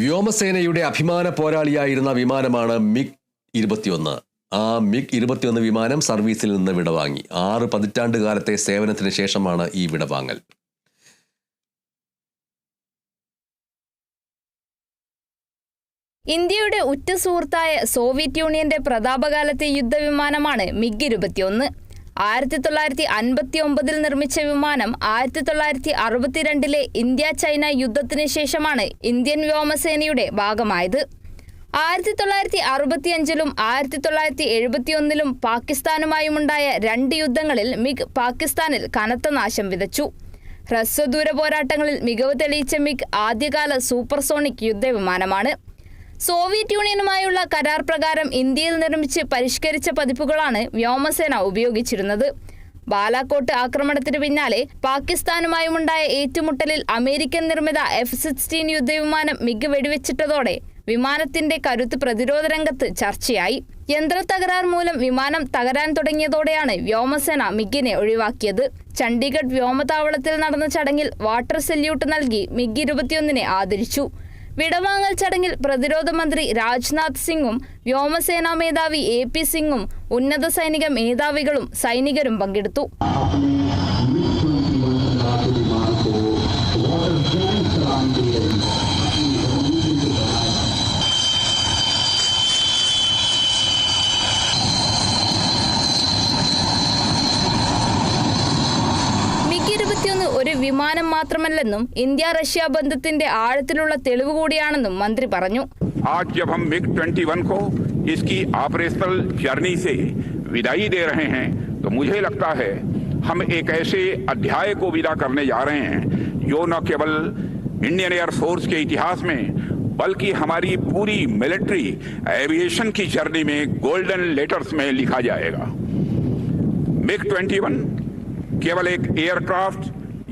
വ്യോമസേനയുടെ അഭിമാന പോരാളിയായിരുന്ന വിമാനമാണ് MiG-21. ആ MiG-21 വിമാനം സർവീസിൽ നിന്ന് വിടവാങ്ങി. 6 പതിറ്റാണ്ട് കാലത്തെ സേവനത്തിന് ശേഷമാണ് ഈ വിടവാങ്ങൽ. ഇന്ത്യയുടെ ഉറ്റ സുഹൃത്തായ സോവിയറ്റ് യൂണിയന്റെ പ്രതാപകാലത്തെ യുദ്ധവിമാനമാണ് MiG-21. 1959 നിർമ്മിച്ച വിമാനം 1962 ഇന്ത്യ ചൈന യുദ്ധത്തിന് ശേഷമാണ് ഇന്ത്യൻ വ്യോമസേനയുടെ ഭാഗമായത്. 1965 1971 പാകിസ്ഥാനുമായുമുണ്ടായ 2 യുദ്ധങ്ങളിൽ MiG പാകിസ്ഥാനിൽ കനത്ത നാശം വിതച്ചു. ഹ്രസ്വദൂര പോരാട്ടങ്ങളിൽ മികവ് തെളിയിച്ച MiG ആദ്യകാല സൂപ്പർസോണിക് യുദ്ധവിമാനമാണ്. സോവിയറ്റ് യൂണിയനുമായുള്ള കരാർ പ്രകാരം ഇന്ത്യയിൽ നിർമ്മിച്ച് പരിഷ്കരിച്ച പതിപ്പുകളാണ് വ്യോമസേന ഉപയോഗിച്ചിരുന്നത്. ബാലാക്കോട്ട് ആക്രമണത്തിന് പിന്നാലെ പാകിസ്ഥാനുമായുമുണ്ടായ ഏറ്റുമുട്ടലിൽ അമേരിക്കൻ നിർമ്മിത F-16 യുദ്ധവിമാനം MiG വെടിവെച്ചിട്ടതോടെ വിമാനത്തിന്റെ കരുത്ത് പ്രതിരോധ രംഗത്ത് ചർച്ചയായി. യന്ത്രത്തകരാർ മൂലം വിമാനം തകരാൻ തുടങ്ങിയതോടെയാണ് വ്യോമസേന MiGനെ ഒഴിവാക്കിയത്. ചണ്ഡീഗഡ് വ്യോമതാവളത്തിൽ നടന്ന ചടങ്ങിൽ വാട്ടർ സല്യൂട്ട് നൽകി MiG-21 ആദരിച്ചു. വിടവാങ്ങൽ ചടങ്ങിൽ പ്രതിരോധ മന്ത്രി രാജ്നാഥ് സിംഗും വ്യോമസേനാ മേധാവി AP സിംഗും ഉന്നത സൈനിക മേധാവികളും സൈനികരും പങ്കെടുത്തു. MiG-21 ഒരു വിമാനം മാത്രമല്ലെന്നും ഇന്ത്യ റഷ്യ ബന്ധത്തിന്റെ ആഴത്തിലുള്ള തെളിവ് കൂടിയാണെന്നും മന്ത്രി പറഞ്ഞു. आज जब हम MiG-21 को इसकी ऑपरेशनल जर्नी से विदाई दे रहे हैं तो मुझे लगता है हम एक ऐसे अध्याय को विदा करने जा रहे हैं जो न केवल इंडियन एयर फोर्स के इतिहास में बल्कि हमारी पूरी मिलिट्री एविएशन की जर्नी में गोल्डन लेटर्स में लिखा जाएगा. MiG-21 केवल एक एयरक्राफ्ट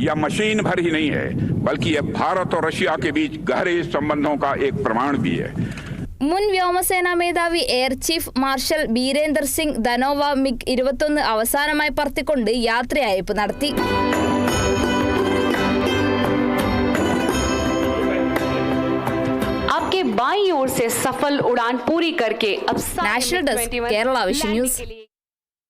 या मशीन भर ही नहीं है बल्कि यह भारत और रशिया के बीच गहरे संबंधों का एक प्रमाण भी है. മുൻ വ്യോമസേനാ മേധാവി air chief marshal Birender Singh Dhanoa MiG-21 അവസാനമായി പറത്തിക്കൊണ്ട് യാത്രയയപ്പ് നടത്തി. आपके बाईं ओर से सफल उड़ान पूरी करके अब national desk Kerala vision news.